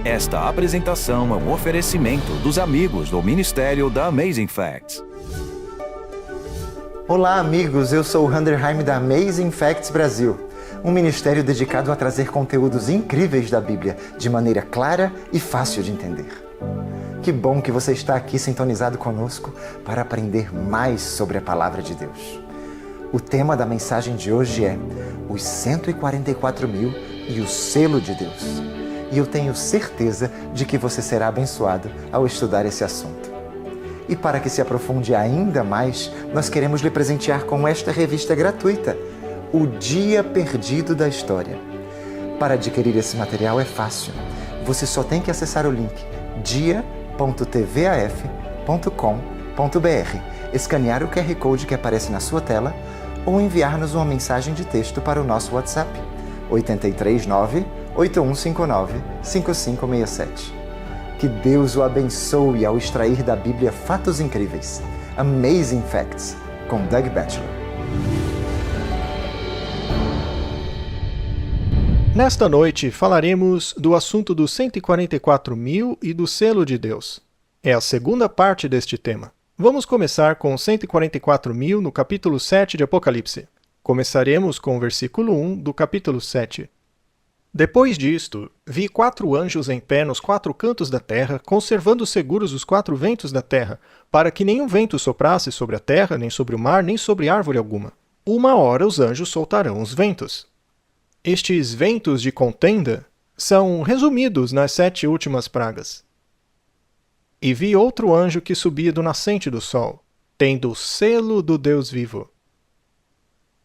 Esta apresentação é um oferecimento dos amigos do Ministério da Amazing Facts. Olá, amigos, eu sou o Handerheim da Amazing Facts Brasil, um ministério dedicado a trazer conteúdos incríveis da Bíblia de maneira clara e fácil de entender. Que bom que você está aqui sintonizado conosco para aprender mais sobre a Palavra de Deus. O tema da mensagem de hoje é os 144.000 e o selo de Deus. E eu tenho certeza de que você será abençoado ao estudar esse assunto. E para que se aprofunde ainda mais, nós queremos lhe presentear com esta revista gratuita, O Dia Perdido da História. Para adquirir esse material é fácil. Você só tem que acessar o link dia.tvaf.com.br, escanear o QR Code que aparece na sua tela ou enviar-nos uma mensagem de texto para o nosso WhatsApp 839-8159-5567. Que Deus o abençoe ao extrair da Bíblia fatos incríveis. Amazing Facts, com Doug Batchelor. Nesta noite falaremos do assunto dos 144.000 e do selo de Deus. É a segunda parte deste tema. Vamos começar com 144.000 no capítulo 7 de Apocalipse. Começaremos com o versículo 1 do capítulo 7. Depois disto, vi 4 anjos em pé nos 4 cantos da terra, conservando seguros os 4 ventos da terra, para que nenhum vento soprasse sobre a terra, nem sobre o mar, nem sobre árvore alguma. Uma hora os anjos soltarão os ventos. Estes ventos de contenda são resumidos nas 7 últimas pragas. E vi outro anjo que subia do nascente do sol, tendo o selo do Deus vivo.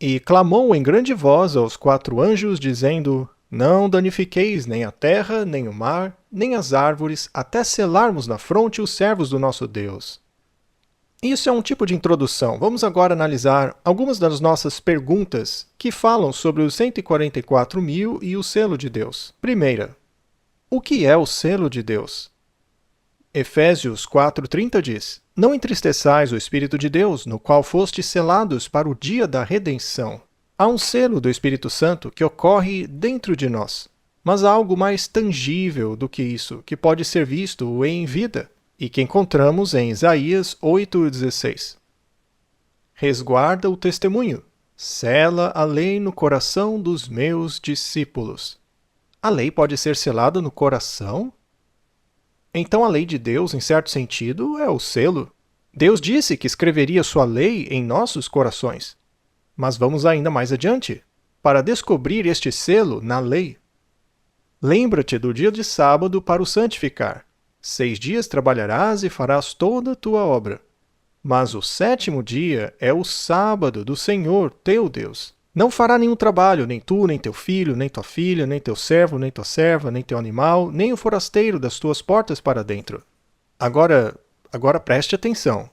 E clamou em grande voz aos 4 anjos, dizendo: Não danifiqueis nem a terra, nem o mar, nem as árvores, até selarmos na fronte os servos do nosso Deus. Isso é um tipo de introdução. Vamos agora analisar algumas das nossas perguntas que falam sobre os 144.000 e o selo de Deus. Primeira, o que é o selo de Deus? Efésios 4:30 diz: Não entristeçais o Espírito de Deus, no qual fostes selados para o dia da redenção. Há um selo do Espírito Santo que ocorre dentro de nós, mas há algo mais tangível do que isso, que pode ser visto em vida, e que encontramos em Isaías 8:16. Resguarda o testemunho, sela a lei no coração dos meus discípulos. A lei pode ser selada no coração? Então a lei de Deus, em certo sentido, é o selo. Deus disse que escreveria sua lei em nossos corações. Mas vamos ainda mais adiante, para descobrir este selo na lei. Lembra-te do dia de sábado para o santificar. 6 dias trabalharás e farás toda a tua obra. Mas o 7º dia é o sábado do Senhor teu Deus. Não fará nenhum trabalho, nem tu, nem teu filho, nem tua filha, nem teu servo, nem tua serva, nem teu animal, nem o forasteiro das tuas portas para dentro. Agora preste atenção.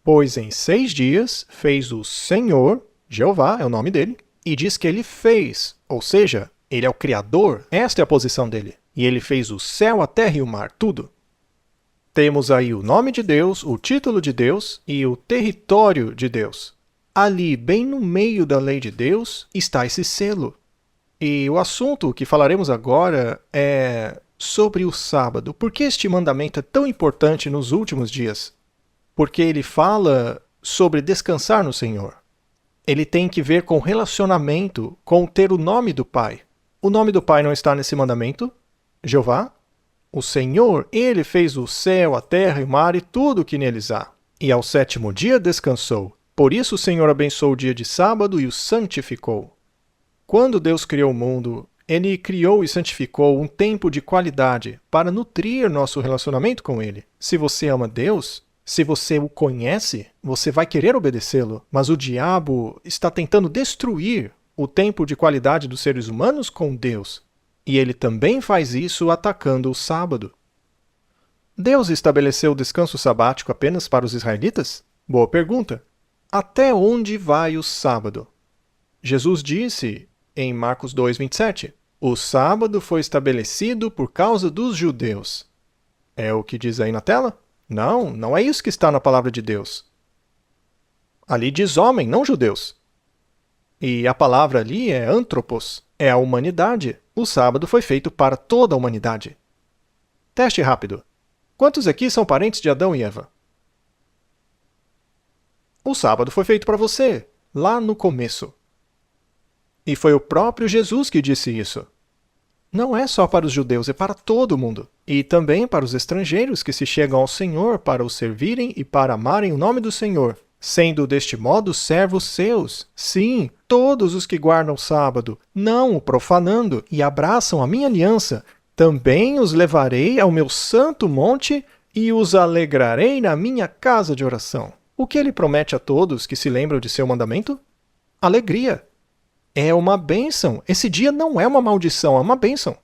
Pois em 6 dias fez o Senhor, Jeová é o nome dele, e diz que ele fez, ou seja, ele é o Criador, esta é a posição dele. E ele fez o céu, a terra e o mar, tudo. Temos aí o nome de Deus, o título de Deus e o território de Deus. Ali, bem no meio da lei de Deus, está esse selo. E o assunto que falaremos agora é sobre o sábado. Por que este mandamento é tão importante nos últimos dias? Porque ele fala sobre descansar no Senhor. Ele tem que ver com relacionamento, com ter o nome do Pai. O nome do Pai não está nesse mandamento? Jeová? O Senhor, ele fez o céu, a terra e o mar e tudo o que neles há. E ao 7º dia descansou. Por isso o Senhor abençoou o dia de sábado e o santificou. Quando Deus criou o mundo, ele criou e santificou um tempo de qualidade para nutrir nosso relacionamento com ele. Se você ama Deus, se você o conhece, você vai querer obedecê-lo. Mas o diabo está tentando destruir o tempo de qualidade dos seres humanos com Deus. E ele também faz isso atacando o sábado. Deus estabeleceu o descanso sabático apenas para os israelitas? Boa pergunta. Até onde vai o sábado? Jesus disse em Marcos 2:27, o sábado foi estabelecido por causa dos judeus. É o que diz aí na tela? Não, não é isso que está na palavra de Deus. Ali diz homem, não judeus. E a palavra ali é anthropos, é a humanidade. O sábado foi feito para toda a humanidade. Teste rápido. Quantos aqui são parentes de Adão e Eva? O sábado foi feito para você, lá no começo. E foi o próprio Jesus que disse isso. Não é só para os judeus, é para todo mundo. E também para os estrangeiros que se chegam ao Senhor para o servirem e para amarem o nome do Senhor, sendo deste modo servos seus. Sim, todos os que guardam o sábado, não o profanando, e abraçam a minha aliança, também os levarei ao meu santo monte e os alegrarei na minha casa de oração. O que ele promete a todos que se lembram de seu mandamento? Alegria. É uma bênção. Esse dia não é uma maldição, é uma bênção.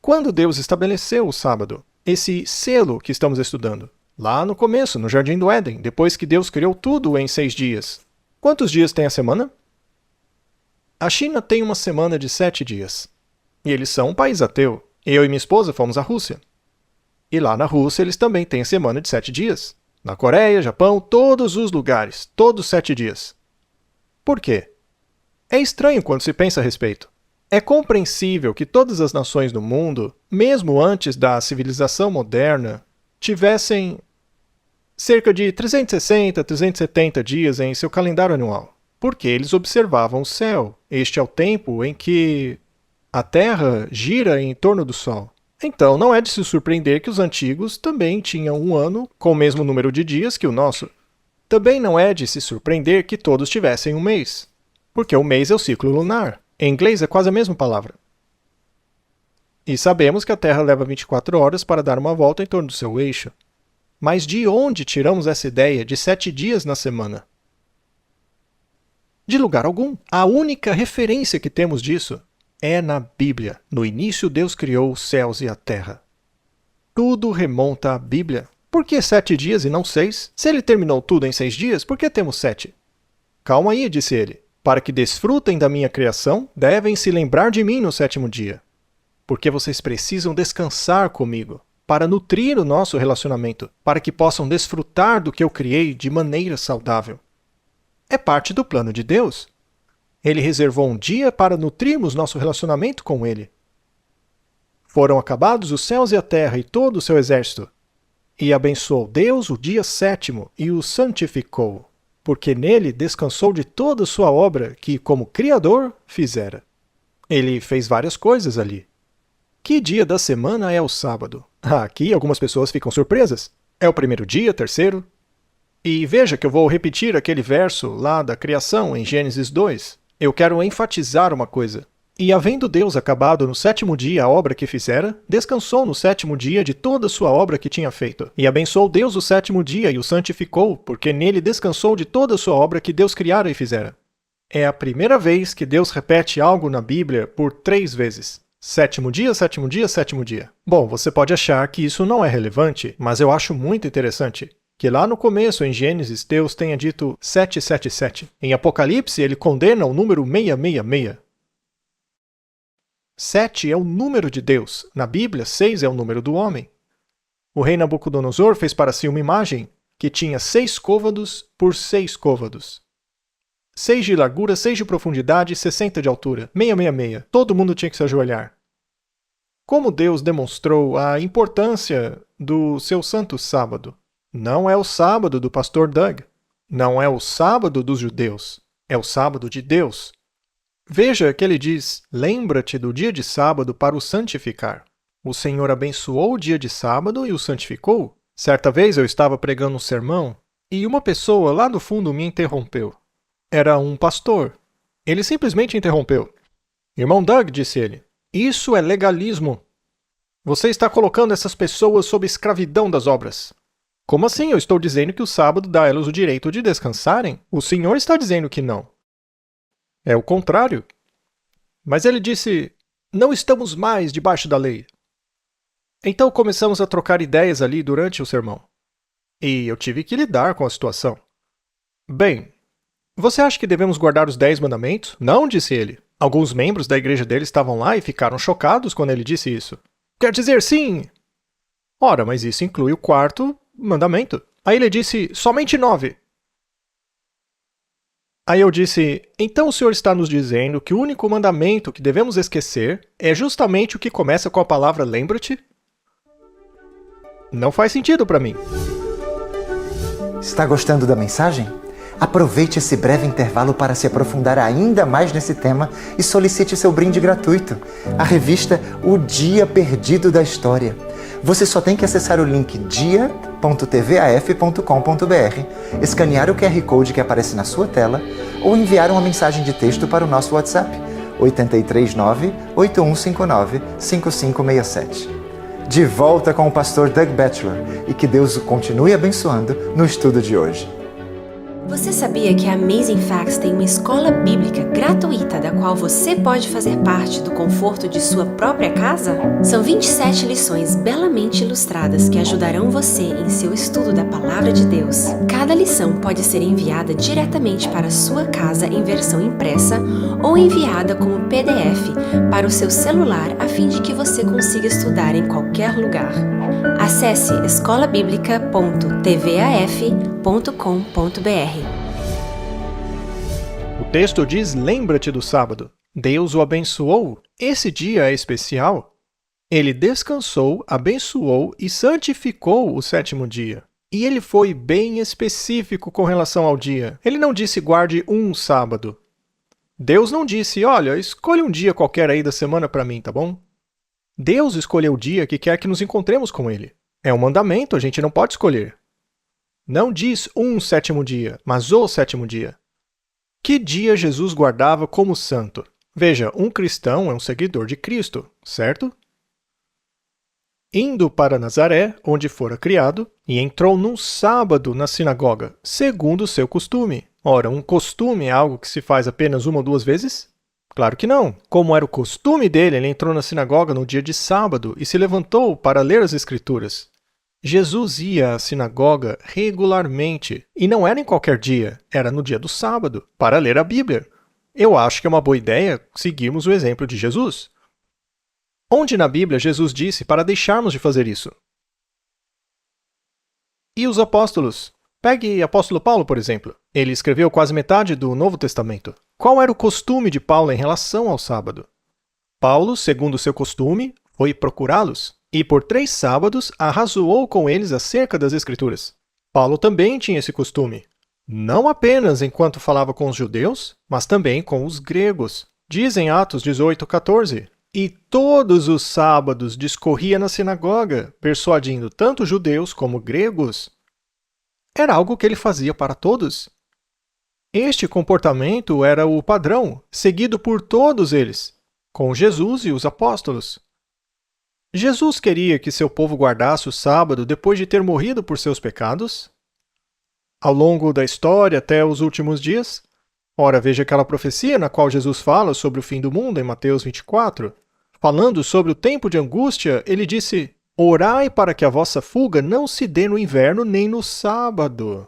Quando Deus estabeleceu o sábado, esse selo que estamos estudando, lá no começo, no Jardim do Éden, depois que Deus criou tudo em 6 dias. Quantos dias tem a semana? A China tem uma semana de 7 dias. E eles são um país ateu. Eu e minha esposa fomos à Rússia. E lá na Rússia eles também têm a semana de 7 dias. Na Coreia, Japão, todos os lugares, todos 7 dias. Por quê? É estranho quando se pensa a respeito. É compreensível que todas as nações do mundo, mesmo antes da civilização moderna, tivessem cerca de 360, 370 dias em seu calendário anual, porque eles observavam o céu. Este é o tempo em que a Terra gira em torno do Sol. Então não é de se surpreender que os antigos também tinham um ano com o mesmo número de dias que o nosso. Também não é de se surpreender que todos tivessem um mês, porque o mês é o ciclo lunar. Em inglês é quase a mesma palavra. E sabemos que a Terra leva 24 horas para dar uma volta em torno do seu eixo. Mas de onde tiramos essa ideia de 7 dias na semana? De lugar algum. A única referência que temos disso é na Bíblia. No início Deus criou os céus e a terra. Tudo remonta à Bíblia. Por que 7 dias e não 6? Se ele terminou tudo em 6 dias, por que temos 7? Calma aí, disse ele. Para que desfrutem da minha criação, devem se lembrar de mim no 7º dia. Porque vocês precisam descansar comigo, para nutrir o nosso relacionamento, para que possam desfrutar do que eu criei de maneira saudável. É parte do plano de Deus. Ele reservou um dia para nutrirmos nosso relacionamento com Ele. Foram acabados os céus e a terra e todo o seu exército. E abençoou Deus o dia 7º e o santificou, porque nele descansou de toda a sua obra que, como Criador, fizera. Ele fez várias coisas ali. Que dia da semana é o sábado? Aqui algumas pessoas ficam surpresas. É o primeiro dia, terceiro? E veja que eu vou repetir aquele verso lá da criação em Gênesis 2. Eu quero enfatizar uma coisa. E havendo Deus acabado no 7º dia a obra que fizera, descansou no 7º dia de toda a sua obra que tinha feito. E abençoou Deus o 7º dia e o santificou, porque nele descansou de toda a sua obra que Deus criara e fizera. É a primeira vez que Deus repete algo na Bíblia por 3 vezes. 7º dia, 7º dia, 7º dia. Bom, você pode achar que isso não é relevante, mas eu acho muito interessante que lá no começo, em Gênesis, Deus tenha dito 777. Em Apocalipse, ele condena o número 666. 7 é o número de Deus. Na Bíblia, 6 é o número do homem. O rei Nabucodonosor fez para si uma imagem que tinha 6 côvados por 6 côvados. 6 de largura, 6 de profundidade e 60 de altura. 666. Todo mundo tinha que se ajoelhar. Como Deus demonstrou a importância do seu santo sábado? Não é o sábado do pastor Doug. Não é o sábado dos judeus. É o sábado de Deus. Veja que ele diz, lembra-te do dia de sábado para o santificar. O Senhor abençoou o dia de sábado e o santificou. Certa vez eu estava pregando um sermão e uma pessoa lá no fundo me interrompeu. Era um pastor. Ele simplesmente interrompeu. Irmão Doug, disse ele, isso é legalismo. Você está colocando essas pessoas sob escravidão das obras. Como assim? Eu estou dizendo que o sábado dá a elas o direito de descansarem? O Senhor está dizendo que não. É o contrário. Mas ele disse, não estamos mais debaixo da lei. Então começamos a trocar ideias ali durante o sermão. E eu tive que lidar com a situação. Bem, você acha que devemos guardar os 10 mandamentos? Não, disse ele. Alguns membros da igreja dele estavam lá e ficaram chocados quando ele disse isso. Quer dizer, sim! Ora, mas isso inclui o 4º mandamento. Aí ele disse, somente 9. Aí eu disse, então o Senhor está nos dizendo que o único mandamento que devemos esquecer é justamente o que começa com a palavra lembra-te? Não faz sentido para mim. Está gostando da mensagem? Aproveite esse breve intervalo para se aprofundar ainda mais nesse tema e solicite seu brinde gratuito, a revista O Dia Perdido da História. Você só tem que acessar o link dia.tvaf.com.br, escanear o QR Code que aparece na sua tela ou enviar uma mensagem de texto para o nosso WhatsApp 839-8159-5567. De volta com o pastor Doug Batchelor e que Deus o continue abençoando no estudo de hoje. Você sabia que a Amazing Facts tem uma escola bíblica gratuita da qual você pode fazer parte do conforto de sua própria casa? São 27 lições belamente ilustradas que ajudarão você em seu estudo da Palavra de Deus. Cada lição pode ser enviada diretamente para a sua casa em versão impressa ou enviada como PDF para o seu celular a fim de que você consiga estudar em qualquer lugar. Acesse escolabiblica.tvaf.com.br. O texto diz: lembra-te do sábado. Deus o abençoou. Esse dia é especial. Ele descansou, abençoou e santificou o sétimo dia. E ele foi bem específico com relação ao dia. Ele não disse guarde um sábado. Deus não disse, olha, escolha um dia qualquer aí da semana para mim, tá bom? Deus escolheu o dia que quer que nos encontremos com Ele. É um mandamento, a gente não pode escolher. Não diz um sétimo dia, mas o sétimo dia. Que dia Jesus guardava como santo? Veja, um cristão é um seguidor de Cristo, certo? Indo para Nazaré, onde fora criado, e entrou num sábado na sinagoga, segundo o seu costume. Ora, um costume é algo que se faz apenas uma ou duas vezes? Claro que não. Como era o costume dele, ele entrou na sinagoga no dia de sábado e se levantou para ler as Escrituras. Jesus ia à sinagoga regularmente, e não era em qualquer dia, era no dia do sábado, para ler a Bíblia. Eu acho que é uma boa ideia seguirmos o exemplo de Jesus. Onde na Bíblia Jesus disse para deixarmos de fazer isso? E os apóstolos? Pegue o apóstolo Paulo, por exemplo. Ele escreveu quase metade do Novo Testamento. Qual era o costume de Paulo em relação ao sábado? Paulo, segundo seu costume, foi procurá-los, e por 3 sábados arrazoou com eles acerca das Escrituras. Paulo também tinha esse costume, não apenas enquanto falava com os judeus, mas também com os gregos. Diz em Atos 18:14, e todos os sábados discorria na sinagoga, persuadindo tanto judeus como gregos. Era algo que ele fazia para todos. Este comportamento era o padrão, seguido por todos eles, com Jesus e os apóstolos. Jesus queria que seu povo guardasse o sábado depois de ter morrido por seus pecados? Ao longo da história até os últimos dias? Ora, veja aquela profecia na qual Jesus fala sobre o fim do mundo em Mateus 24. Falando sobre o tempo de angústia, ele disse: orai para que a vossa fuga não se dê no inverno nem no sábado.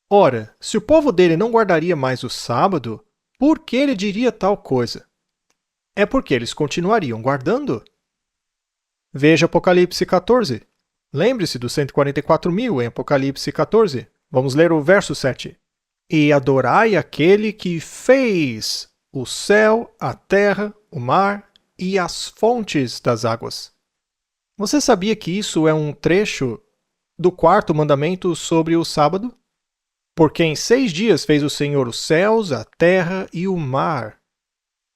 Ora, se o povo dele não guardaria mais o sábado, por que ele diria tal coisa? É porque eles continuariam guardando. Veja Apocalipse 14. Lembre-se dos 144.000 em Apocalipse 14. Vamos ler o verso 7. E adorai aquele que fez o céu, a terra, o mar e as fontes das águas. Você sabia que isso é um trecho do 4º mandamento sobre o sábado? Porque em 6 dias fez o Senhor os céus, a terra e o mar.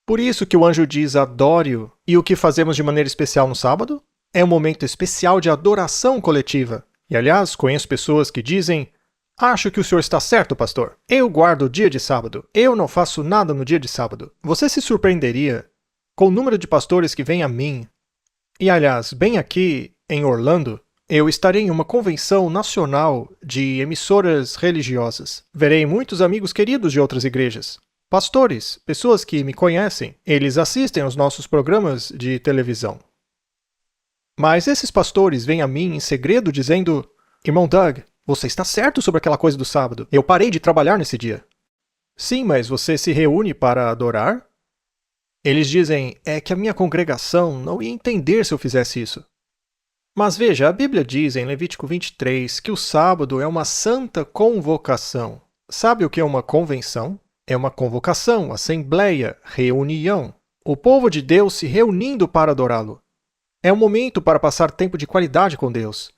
Por isso que o anjo diz adore-o. E o que fazemos de maneira especial no sábado? É um momento especial de adoração coletiva. E aliás, conheço pessoas que dizem: acho que o senhor está certo, pastor. Eu guardo o dia de sábado. Eu não faço nada no dia de sábado. Você se surpreenderia com o número de pastores que vêm a mim. E aliás, bem aqui em Orlando, eu estarei em uma convenção nacional de emissoras religiosas. Verei muitos amigos queridos de outras igrejas. Pastores, pessoas que me conhecem, eles assistem aos nossos programas de televisão. Mas esses pastores vêm a mim em segredo dizendo: irmão Doug, você está certo sobre aquela coisa do sábado. Eu parei de trabalhar nesse dia. Sim, mas você se reúne para adorar? Eles dizem: é que a minha congregação não ia entender se eu fizesse isso. Mas veja, a Bíblia diz em Levítico 23 que o sábado é uma santa convocação. Sabe o que é uma convenção? É uma convocação, assembleia, reunião. O povo de Deus se reunindo para adorá-lo. É um momento para passar tempo de qualidade com Deus.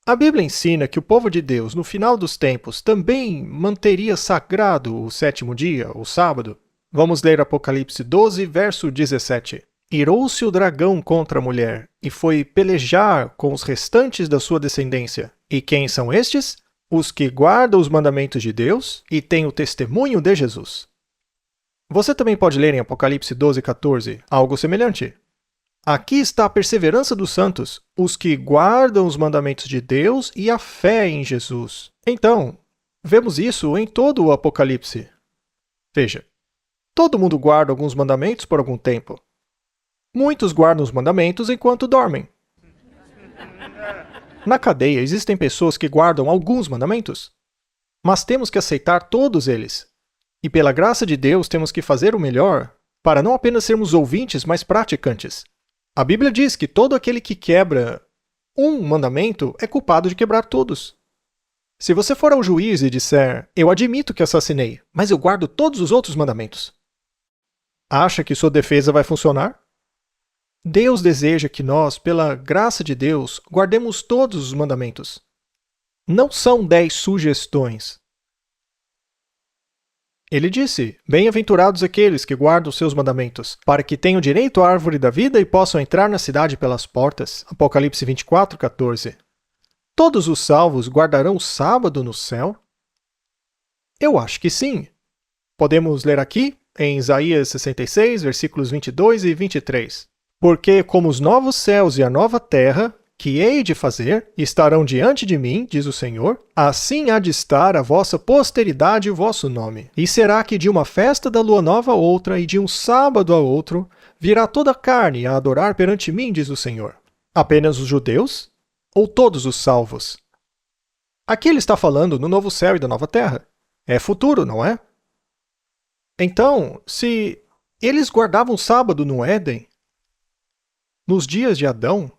A Bíblia ensina que o povo de Deus, no final dos tempos, também manteria sagrado o sétimo dia, o sábado. Vamos ler Apocalipse 12, verso 17. Irou-se o dragão contra a mulher, e foi pelejar com os restantes da sua descendência. E quem são estes? Os que guardam os mandamentos de Deus e têm o testemunho de Jesus. Você também pode ler em Apocalipse 12, 14, algo semelhante. Aqui está a perseverança dos santos, os que guardam os mandamentos de Deus e a fé em Jesus. Então, vemos isso em todo o Apocalipse. Veja, todo mundo guarda alguns mandamentos por algum tempo. Muitos guardam os mandamentos enquanto dormem. Na cadeia existem pessoas que guardam alguns mandamentos, mas temos que aceitar todos eles. E pela graça de Deus temos que fazer o melhor para não apenas sermos ouvintes, mas praticantes. A Bíblia diz que todo aquele que quebra um mandamento é culpado de quebrar todos. Se você for ao juiz e disser, eu admito que assassinei, mas eu guardo todos os outros mandamentos, acha que sua defesa vai funcionar? Deus deseja que nós, pela graça de Deus, guardemos todos os mandamentos. Não são 10 sugestões. Ele disse, bem-aventurados aqueles que guardam seus mandamentos, para que tenham direito à árvore da vida e possam entrar na cidade pelas portas. Apocalipse 24, 14. Todos os salvos guardarão o sábado no céu? Eu acho que sim. Podemos ler aqui, em Isaías 66, versículos 22 e 23. Porque como os novos céus e a nova terra, que hei de fazer, estarão diante de mim, diz o Senhor, assim há de estar a vossa posteridade e o vosso nome. E será que de uma festa da lua nova a outra e de um sábado a outro, virá toda a carne a adorar perante mim, diz o Senhor. Apenas os judeus? Ou todos os salvos? Aqui ele está falando no novo céu e da nova terra. É futuro, não é? Então, se eles guardavam o sábado no Éden, nos dias de Adão,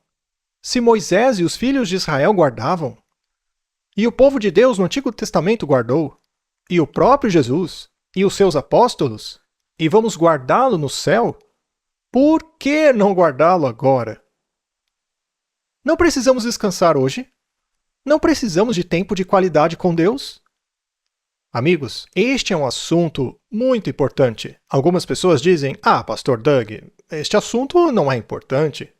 se Moisés e os filhos de Israel guardavam, e o povo de Deus no Antigo Testamento guardou, e o próprio Jesus, e os seus apóstolos, e vamos guardá-lo no céu, por que não guardá-lo agora? Não precisamos descansar hoje? Não precisamos de tempo de qualidade com Deus? Amigos, este é um assunto muito importante. Algumas pessoas dizem, Pastor Doug, este assunto não é importante.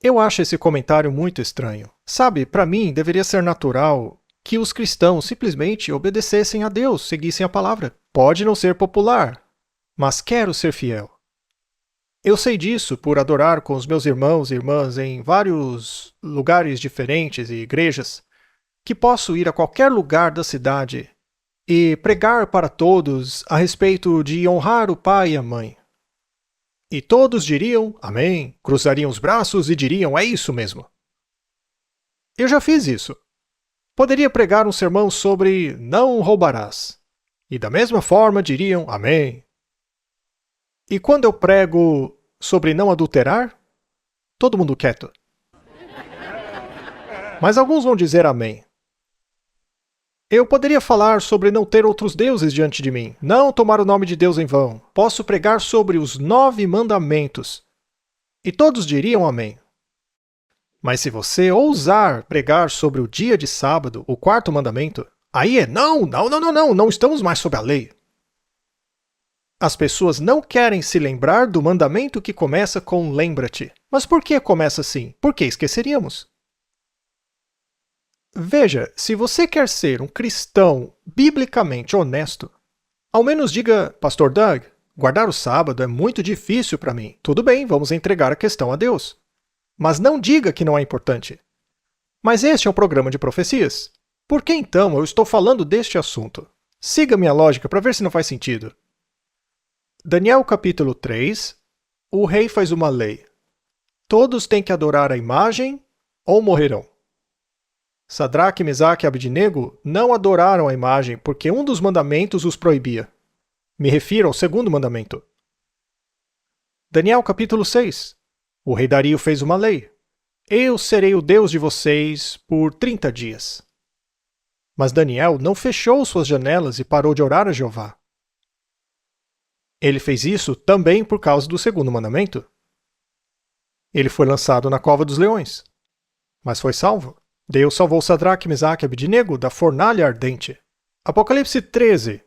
Eu acho esse comentário muito estranho. Sabe, para mim, deveria ser natural que os cristãos simplesmente obedecessem a Deus, seguissem a palavra. Pode não ser popular, mas quero ser fiel. Eu sei disso por adorar com os meus irmãos e irmãs em vários lugares diferentes e igrejas, que posso ir a qualquer lugar da cidade e pregar para todos a respeito de honrar o pai e a mãe. E todos diriam, amém, cruzariam os braços e diriam, é isso mesmo. Eu já fiz isso. Poderia pregar um sermão sobre não roubarás. E da mesma forma diriam, amém. E quando eu prego sobre não adulterar, todo mundo quieto. Mas alguns vão dizer amém. Eu poderia falar sobre não ter outros deuses diante de mim, não tomar o nome de Deus em vão. Posso pregar sobre os 9 mandamentos. E todos diriam amém. Mas se você ousar pregar sobre o dia de sábado, o 4º mandamento, aí é não estamos mais sob a lei. As pessoas não querem se lembrar do mandamento que começa com lembra-te. Mas por que começa assim? Por que esqueceríamos? Veja, se você quer ser um cristão biblicamente honesto, ao menos diga, Pastor Doug, guardar o sábado é muito difícil para mim. Tudo bem, vamos entregar a questão a Deus. Mas não diga que não é importante. Mas este é um programa de profecias. Por que então eu estou falando deste assunto? Siga minha lógica para ver se não faz sentido. Daniel capítulo 3, o rei faz uma lei. Todos têm que adorar a imagem ou morrerão. Sadraque, Mesaque e Abednego não adoraram a imagem porque um dos mandamentos os proibia. Me refiro ao 2º mandamento. Daniel capítulo 6. O rei Dario fez uma lei. Eu serei o Deus de vocês por 30 dias. Mas Daniel não fechou suas janelas e parou de orar a Jeová. Ele fez isso também por causa do 2º mandamento. Ele foi lançado na cova dos leões, mas foi salvo. Deus salvou Sadraque, Mesaque e Abednego da fornalha ardente. Apocalipse 13.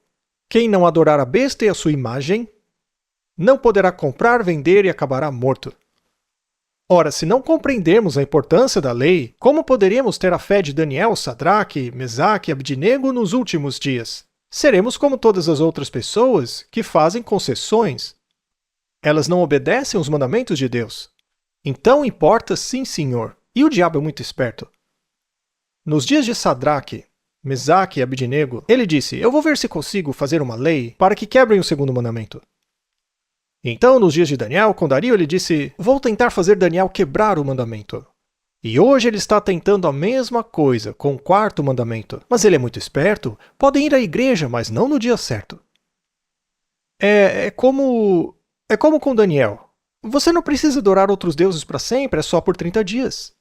Quem não adorar a besta e a sua imagem, não poderá comprar, vender e acabará morto. Ora, se não compreendermos a importância da lei, como poderíamos ter a fé de Daniel, Sadraque, Mesaque e Abednego nos últimos dias? Seremos como todas as outras pessoas que fazem concessões. Elas não obedecem os mandamentos de Deus. Então importa sim, senhor. E o diabo é muito esperto. Nos dias de Sadraque, Mesaque e Abednego, ele disse: eu vou ver se consigo fazer uma lei para que quebrem o segundo mandamento. Então, nos dias de Daniel, com Dario, ele disse: vou tentar fazer Daniel quebrar o mandamento. E hoje ele está tentando a mesma coisa com o quarto mandamento. Mas ele é muito esperto, podem ir à igreja, mas não no dia certo. É como com Daniel. Você não precisa adorar outros deuses para sempre, é só por 30 dias.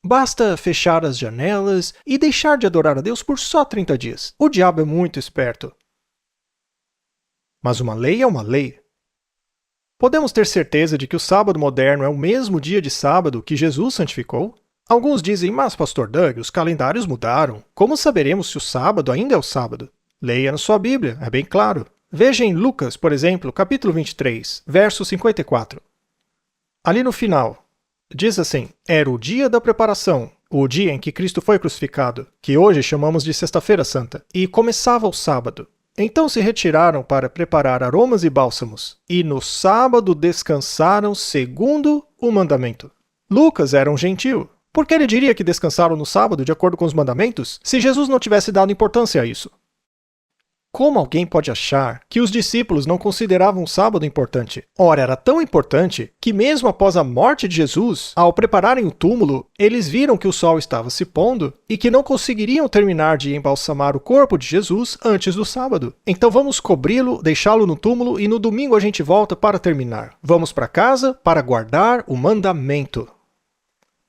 Basta fechar as janelas e deixar de adorar a Deus por só 30 dias. O diabo é muito esperto. Mas uma lei é uma lei. Podemos ter certeza de que o sábado moderno é o mesmo dia de sábado que Jesus santificou? Alguns dizem: mas pastor Doug, os calendários mudaram. Como saberemos se o sábado ainda é o sábado? Leia na sua Bíblia, é bem claro. Veja em Lucas, por exemplo, capítulo 23, verso 54. Ali no final, diz assim: era o dia da preparação, o dia em que Cristo foi crucificado, que hoje chamamos de Sexta-feira Santa, e começava o sábado. Então se retiraram para preparar aromas e bálsamos, e no sábado descansaram segundo o mandamento. Lucas era um gentil. Por que ele diria que descansaram no sábado de acordo com os mandamentos, se Jesus não tivesse dado importância a isso? Como alguém pode achar que os discípulos não consideravam o sábado importante? Ora, era tão importante que mesmo após a morte de Jesus, ao prepararem o túmulo, eles viram que o sol estava se pondo e que não conseguiriam terminar de embalsamar o corpo de Jesus antes do sábado. Então vamos cobri-lo, deixá-lo no túmulo e no domingo a gente volta para terminar. Vamos para casa para guardar o mandamento.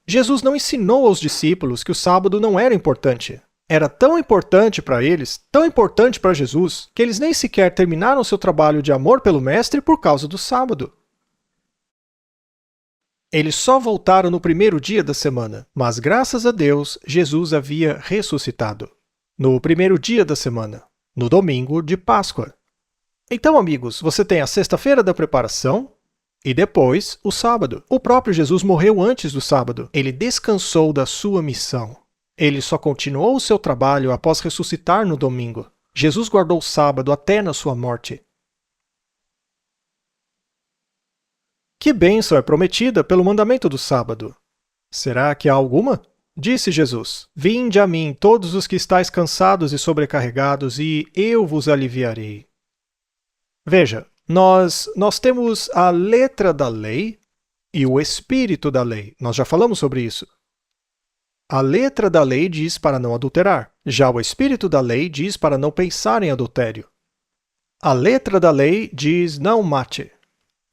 Jesus não ensinou aos discípulos que o sábado não era importante. Era tão importante para eles, tão importante para Jesus, que eles nem sequer terminaram seu trabalho de amor pelo Mestre por causa do sábado. Eles só voltaram no primeiro dia da semana, mas graças a Deus, Jesus havia ressuscitado. No primeiro dia da semana, no domingo de Páscoa. Então, amigos, você tem a sexta-feira da preparação e depois o sábado. O próprio Jesus morreu antes do sábado. Ele descansou da sua missão. Ele só continuou o seu trabalho após ressuscitar no domingo. Jesus guardou o sábado até na sua morte. Que bênção é prometida pelo mandamento do sábado? Será que há alguma? Disse Jesus: vinde a mim todos os que estáis cansados e sobrecarregados, e eu vos aliviarei. Veja, nós temos a letra da lei e o espírito da lei. Nós já falamos sobre isso. A letra da lei diz para não adulterar. Já o espírito da lei diz para não pensar em adultério. A letra da lei diz não mate.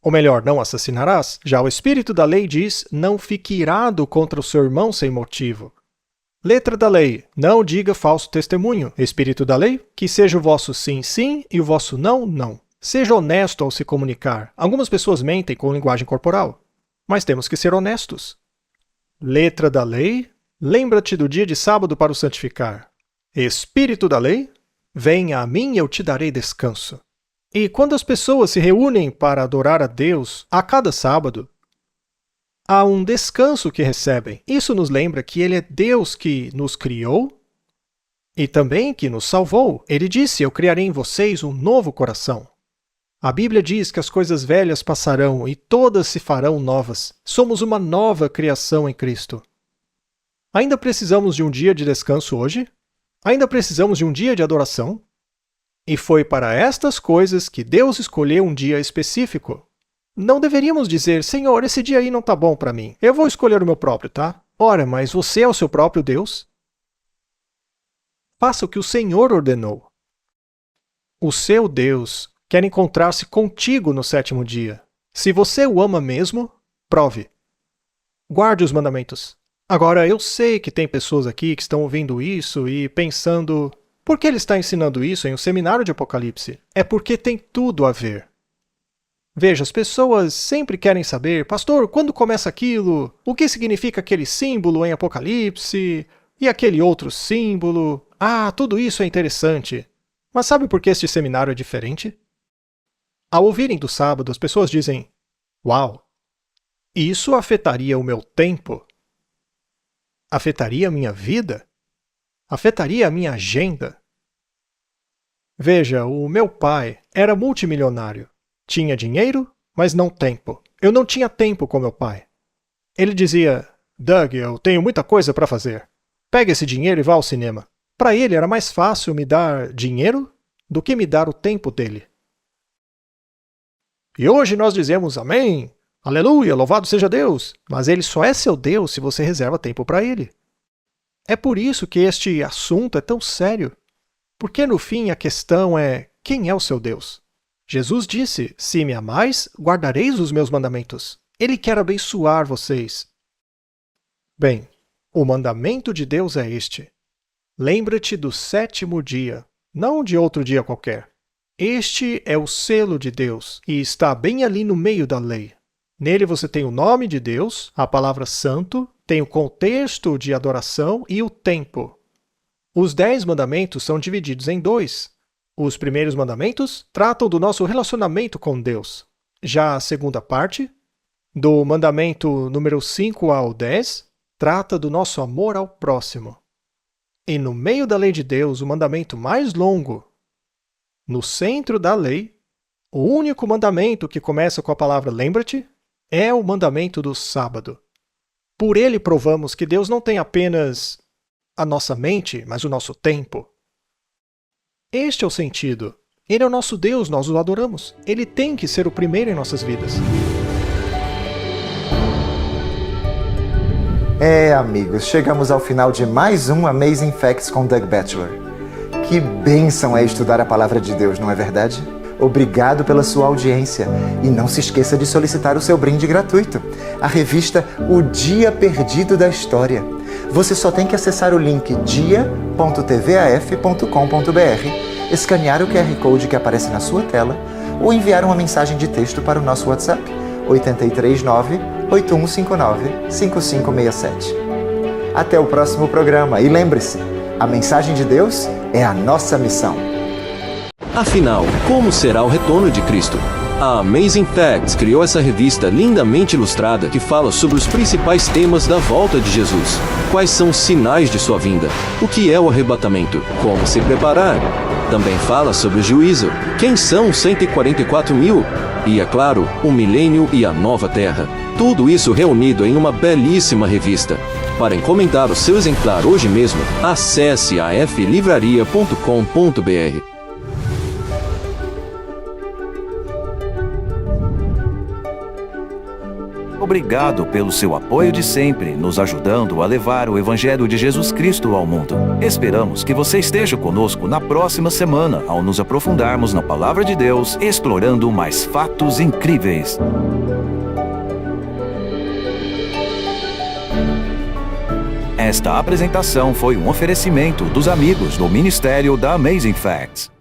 Ou melhor, não assassinarás. Já o espírito da lei diz não fique irado contra o seu irmão sem motivo. Letra da lei, não diga falso testemunho. Espírito da lei, que seja o vosso sim, sim e o vosso não, não. Seja honesto ao se comunicar. Algumas pessoas mentem com linguagem corporal, mas temos que ser honestos. Letra da lei, lembra-te do dia de sábado para o santificar. Espírito da lei, venha a mim e eu te darei descanso. E quando as pessoas se reúnem para adorar a Deus a cada sábado, há um descanso que recebem. Isso nos lembra que Ele é Deus que nos criou e também que nos salvou. Ele disse: eu criarei em vocês um novo coração. A Bíblia diz que as coisas velhas passarão e todas se farão novas. Somos uma nova criação em Cristo. Ainda precisamos de um dia de descanso hoje? Ainda precisamos de um dia de adoração? E foi para estas coisas que Deus escolheu um dia específico. Não deveríamos dizer: Senhor, esse dia aí não tá bom para mim. Eu vou escolher o meu próprio, tá? Ora, mas você é o seu próprio Deus? Faça o que o Senhor ordenou. O seu Deus quer encontrar-se contigo no sétimo dia. Se você o ama mesmo, prove. Guarde os mandamentos. Agora, eu sei que tem pessoas aqui que estão ouvindo isso e pensando: por que ele está ensinando isso em um seminário de Apocalipse? É porque tem tudo a ver. Veja, as pessoas sempre querem saber, pastor, quando começa aquilo? O que significa aquele símbolo em Apocalipse? E aquele outro símbolo? Ah, tudo isso é interessante. Mas sabe por que este seminário é diferente? Ao ouvirem do sábado, as pessoas dizem, uau, isso afetaria o meu tempo? Afetaria a minha vida? Afetaria a minha agenda? Veja, o meu pai era multimilionário. Tinha dinheiro, mas não tempo. Eu não tinha tempo com meu pai. Ele dizia, Doug, eu tenho muita coisa para fazer. Pega esse dinheiro e vá ao cinema. Para ele era mais fácil me dar dinheiro do que me dar o tempo dele. E hoje nós dizemos amém, aleluia, louvado seja Deus. Mas ele só é seu Deus se você reserva tempo para ele. É por isso que este assunto é tão sério. Porque no fim a questão é, quem é o seu Deus? Jesus disse, se me amais, guardareis os meus mandamentos. Ele quer abençoar vocês. Bem, o mandamento de Deus é este. Lembra-te do sétimo dia, não de outro dia qualquer. Este é o selo de Deus e está bem ali no meio da lei. Nele você tem o nome de Deus, a palavra santo, tem o contexto de adoração e o tempo. Os 10 mandamentos são divididos em 2. Os primeiros mandamentos tratam do nosso relacionamento com Deus. Já a segunda parte, do mandamento número 5 ao 10, trata do nosso amor ao próximo. E no meio da lei de Deus, o mandamento mais longo, no centro da lei, o único mandamento que começa com a palavra lembra-te, é o mandamento do sábado. Por ele provamos que Deus não tem apenas a nossa mente, mas o nosso tempo. Este é o sentido. Ele é o nosso Deus, nós o adoramos. Ele tem que ser o primeiro em nossas vidas. Amigos, chegamos ao final de mais um Amazing Facts com Doug Batchelor. Que bênção é estudar a palavra de Deus, não é verdade? Obrigado pela sua audiência e não se esqueça de solicitar o seu brinde gratuito, a revista O Dia Perdido da História. Você só tem que acessar o link dia.tvaf.com.br, escanear o QR Code que aparece na sua tela ou enviar uma mensagem de texto para o nosso WhatsApp 839-8159-5567. Até o próximo programa e lembre-se, a mensagem de Deus é a nossa missão. Afinal, como será o retorno de Cristo? A Amazing Facts criou essa revista lindamente ilustrada que fala sobre os principais temas da volta de Jesus. Quais são os sinais de sua vinda? O que é o arrebatamento? Como se preparar? Também fala sobre o juízo. Quem são os 144 mil? E, é claro, o milênio e a nova terra. Tudo isso reunido em uma belíssima revista. Para encomendar o seu exemplar hoje mesmo, acesse aflivraria.com.br. Obrigado pelo seu apoio de sempre, nos ajudando a levar o Evangelho de Jesus Cristo ao mundo. Esperamos que você esteja conosco na próxima semana, ao nos aprofundarmos na Palavra de Deus, explorando mais fatos incríveis. Esta apresentação foi um oferecimento dos amigos do Ministério da Amazing Facts.